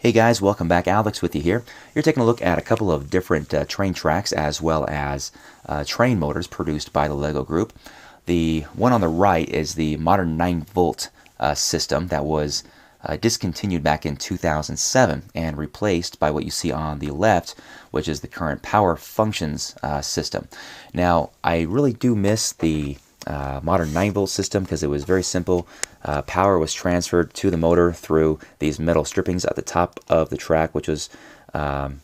Hey guys, welcome back. Alex with you here. You're taking a look at a couple of different train tracks as well as train motors produced by the LEGO Group. The one on the right is the modern 9-volt system that was discontinued back in 2007 and replaced by what you see on the left, which is the current power functions system. Now, I really do miss the modern 9-volt system because it was very simple. Power was transferred to the motor through these metal strippings at the top of the track, which was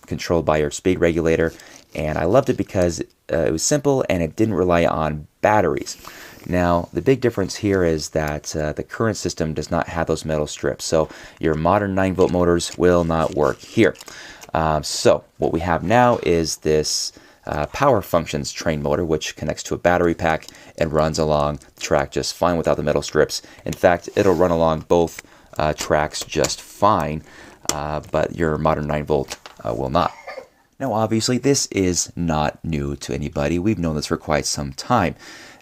controlled by your speed regulator. And I loved it because it was simple and it didn't rely on batteries. Now, the big difference here is that the current system does not have those metal strips. So your modern 9-volt motors will not work here. So what we have now is this power functions train motor, which connects to a battery pack and runs along the track just fine without the metal strips. In fact, it'll run along both tracks just fine, but your modern 9-volt will not. Now, obviously, this is not new to anybody. We've known this for quite some time.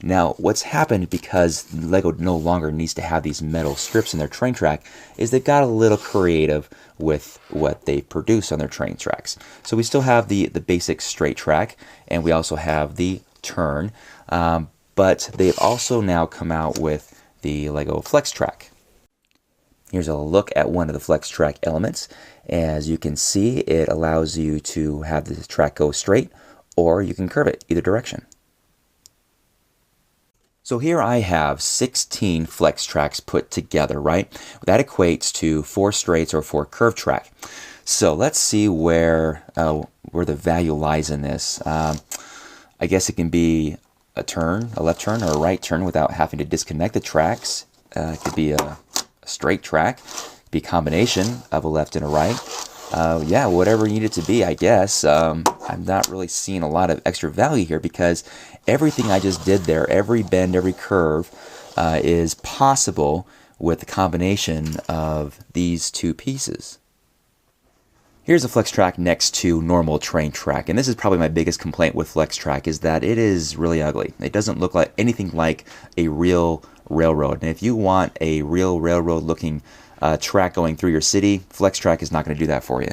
Now, what's happened because LEGO no longer needs to have these metal strips in their train track is they've got a little creative with what they produce on their train tracks. So we still have the basic straight track, and we also have the turn, but they've also now come out with the LEGO Flex Track. Here's a look at one of the Flex Track elements. As you can see, it allows you to have the track go straight, or you can curve it either direction. So here I have 16 flex tracks put together, right? That equates to 4 straights or 4 curved track. So let's see where the value lies in this. I guess it can be a turn, a left turn, or a right turn without having to disconnect the tracks. It could be a straight track, be a combination of a left and a right. Yeah, whatever you need it to be, I guess. I'm not really seeing a lot of extra value here because everything I just did there, every bend, every curve, is possible with the combination of these two pieces. Here's a flex track next to normal train track, and this is probably my biggest complaint with flex track is that it is really ugly. It doesn't look like anything like a real railroad, and if you want a real railroad looking track going through your city, flex track is not going to do that for you.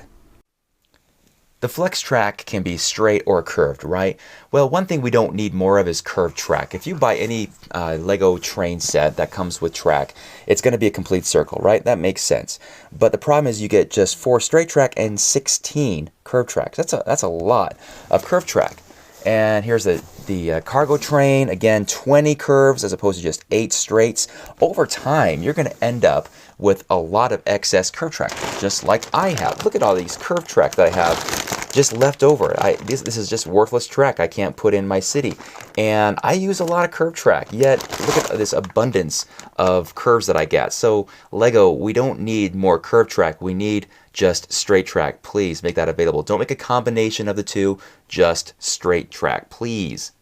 The flex track can be straight or curved, right? Well, one thing we don't need more of is curved track. If you buy any LEGO train set that comes with track, it's going to be a complete circle, right? That makes sense. But the problem is you get just 4 straight track and 16 curved tracks. That's a lot of curved track. And here's the cargo train. Again, 20 curves as opposed to just 8 straights. Over time, you're going to end up with a lot of excess curve track, just like I have. Look at all these curve track that I have just left over. This is just worthless track I can't put in my city. And I use a lot of curve track, yet look at this abundance of curves that I get. So LEGO, we don't need more curve track. We need just straight track. Please make that available. Don't make a combination of the two, just straight track, please.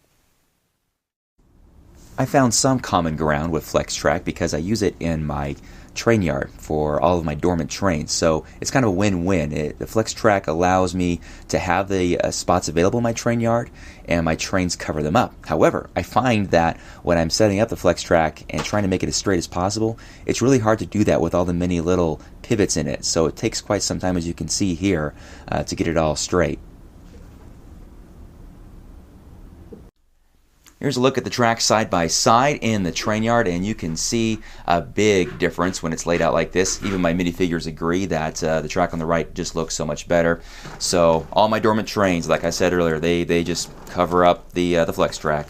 I found some common ground with flex track because I use it in my train yard for all of my dormant trains, so it's kind of a win-win. The flex track allows me to have the spots available in my train yard, and my trains cover them up. However, I find that when I'm setting up the flex track and trying to make it as straight as possible, it's really hard to do that with all the many little pivots in it, so it takes quite some time, as you can see here, to get it all straight. Here's a look at the track side by side in the train yard, and you can see a big difference when it's laid out like this. Even my minifigures agree that the track on the right just looks so much better. So all my dormant trains, like I said earlier, they just cover up the flex track.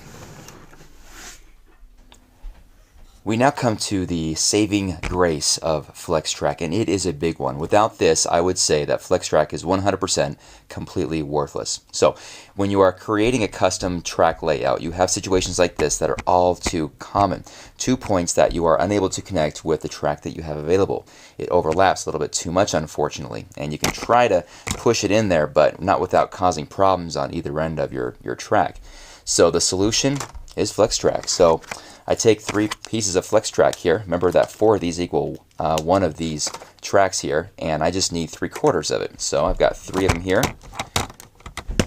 We now come to the saving grace of flex track, and it is a big one. Without this, I would say that flex track is 100% completely worthless. So when you are creating a custom track layout, you have situations like this that are all too common. 2 points that you are unable to connect with the track that you have available. It overlaps a little bit too much, unfortunately, and you can try to push it in there, but not without causing problems on either end of your track. So the solution is flex track. So I take 3 pieces of flex track here. Remember that 4 of these equal 1 of these tracks here, and I just need 3/4 of it. So I've got 3 of them here.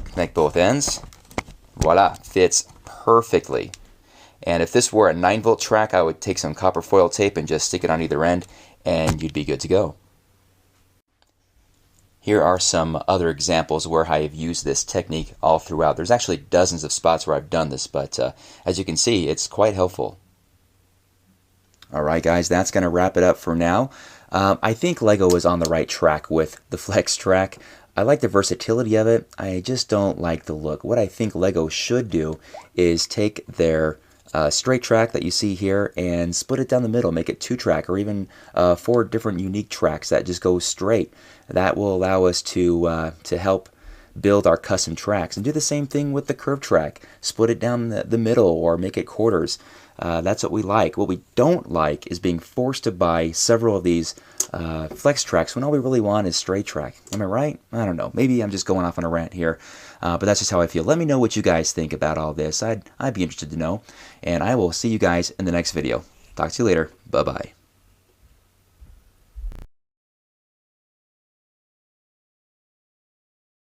Connect both ends. Voila, fits perfectly. And if this were a 9-volt track, I would take some copper foil tape and just stick it on either end, and you'd be good to go. Here are some other examples where I have used this technique all throughout. There's actually dozens of spots where I've done this, but as you can see, it's quite helpful. Alright guys, that's going to wrap it up for now. I think LEGO is on the right track with the flex track. I like the versatility of it. I just don't like the look. What I think LEGO should do is take their straight track that you see here and split it down the middle, make it 2-track or even 4 different unique tracks that just go straight. That will allow us to help build our custom tracks, and do the same thing with the curved track. Split it down the middle or make it quarters. That's what we like. What we don't like is being forced to buy several of these flex tracks when all we really want is straight track. Am I right? I don't know. Maybe I'm just going off on a rant here, but that's just how I feel. Let me know what you guys think about all this. I'd be interested to know, and I will see you guys in the next video. Talk to you later. Bye-bye.